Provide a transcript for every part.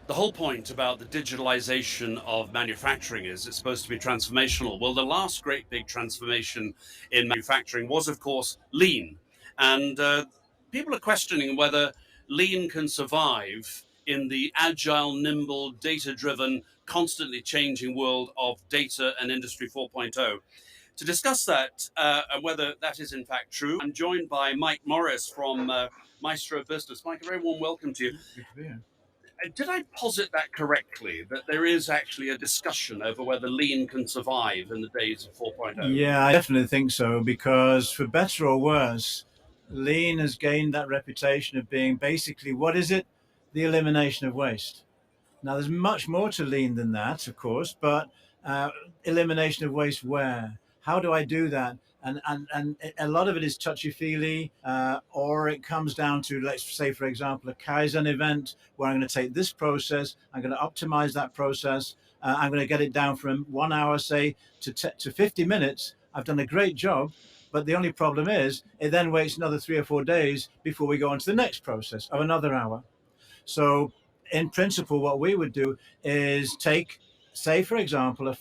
The whole point about the digitalization of manufacturing is it's supposed to be transformational. Well, the last great big transformation in manufacturing was, of course, lean. And people are questioning whether lean can survive in the agile, nimble, data driven, constantly changing world of data and Industry 4.0. To discuss that and whether that is in fact true, I'm joined by Mike Morris from Maestro Business. Mike, a very warm welcome to you. Good to be here. Did I posit that correctly? That there is actually a discussion over whether lean can survive in the days of 4.0? Yeah, I definitely think so because for better or worse, lean has gained that reputation of being basically what is it? The elimination of waste. Now, there's much more to lean than that, of course, but uh, elimination of waste where? How do I do that? And a lot of it is touchy feely, or it comes down to, let's say, for example, a Kaizen event where I'm going to take this process, I'm going to optimize that process, I'm going to get it down from 1 hour, say, to 50 minutes. I've done a great job. But the only problem is, it then waits another 3 or 4 days before we go on to the next process of another hour. So, in principle, what we would do is take, say, for example,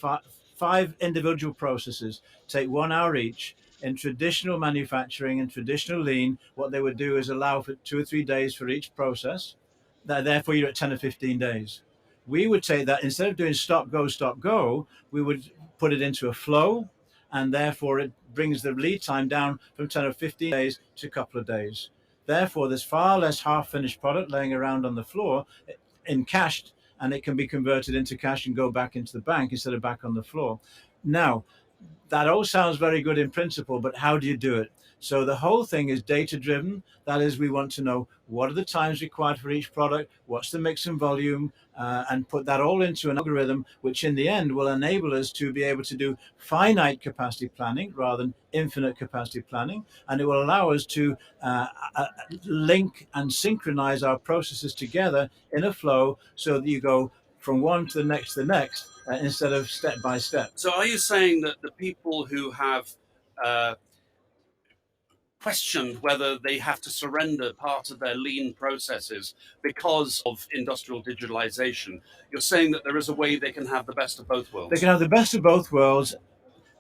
five individual processes, take 1 hour each. In traditional manufacturing and traditional lean, what they would do is allow for 2 or 3 days for each process. Therefore, you're at 10 or 15 days. We would take that instead of doing stop, go, we would put it into a flow, and therefore it brings the lead time down from 10 or 15 days to a couple of days. Therefore, there's far less half finished product laying around on the floor in cash, and it can be converted into cash and go back into the bank instead of back on the floor. Now, that all sounds very good in principle, but how do you do it? So the whole thing is data driven. That is, we want to know what are the times required for each product, what's the mix and volume, and put that all into an algorithm, which in the end will enable us to be able to do finite capacity planning rather than infinite capacity planning. And it will allow us to link and synchronize our processes together in a flow so that you go from one to the next to the next instead of step by step. So, are you saying that the people who have uh, questioned whether they have to surrender part of their lean processes because of industrial digitalization, you're saying that there is a way they can have the best of both They worlds? can have the best of both worlds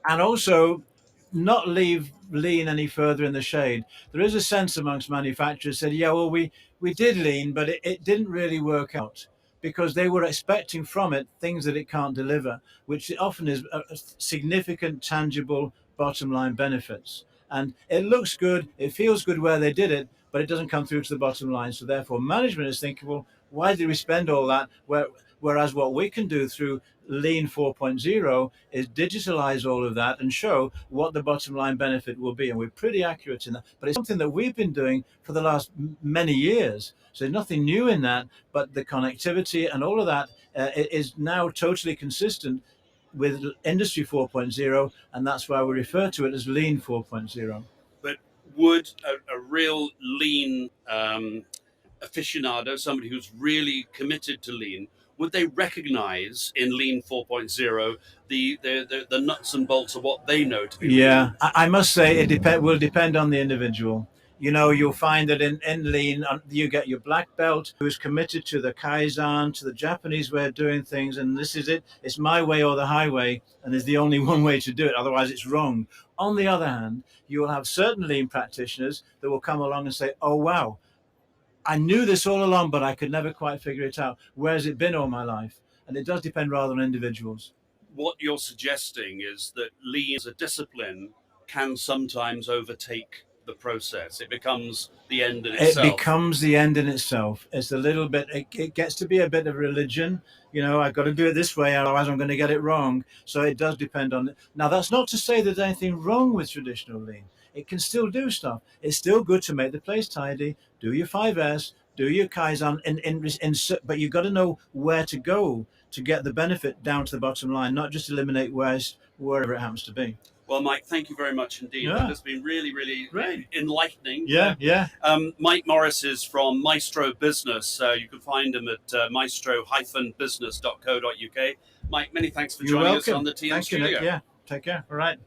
and also not leave lean any further in the shade. There is a sense amongst manufacturers said, yeah, well, we did lean, but it didn't really work out because they were expecting from it things that it can't deliver, which often is a significant, tangible bottom line benefits. And it looks good, it feels good where they did it, but it doesn't come through to the bottom line. So therefore, management is thinking, well, why did we spend all that? Whereas what we can do through Lean 4.0 is digitalize all of that and show what the bottom line benefit will be. And we're pretty accurate in that. But it's something that we've been doing for the last many years. So there's nothing new in that, but the connectivity and all of that is now totally consistent with Industry 4.0. And that's why we refer to it as Lean 4.0. But would a real lean aficionado, somebody who's really committed to lean, would they recognize in Lean 4.0 the nuts and bolts of what they know to be lean? Yeah, I must say will depend on the individual. You know, you'll find that in lean, you get your black belt who is committed to the Kaizen, to the Japanese way of doing things, and this is it. It's my way or the highway, and there's the only one way to do it. Otherwise, it's wrong. On the other hand, you will have certain lean practitioners that will come along and say, "Oh wow, I knew this all along, but I could never quite figure it out. Where's it been all my life?" And it does depend rather on individuals. What you're suggesting is that lean as a discipline can sometimes overtake the process. It becomes the end in It itself. becomes the end in itself. It's a little bit, it gets to be a bit of religion. You know, I've got to do it this way, otherwise I'm going to get it wrong. So it does depend on it. Now, that's not to say there's anything wrong with traditional lean. It can still do stuff. It's still good to make the place tidy, do your 5S, do your Kaizen, but you've got to know where to go to get the benefit down to the bottom line, not just eliminate waste wherever it happens to be. Well, Mike, thank you very much indeed. That Yeah, has been really, really great. enlightening. Yeah, yeah. Mike Morris is from Maestro Business. You can find him at maestro-business.co.uk. Mike, many thanks for You're joining us on welcome. the TN Thank you, Nick. Studio. Yeah, take care. All right.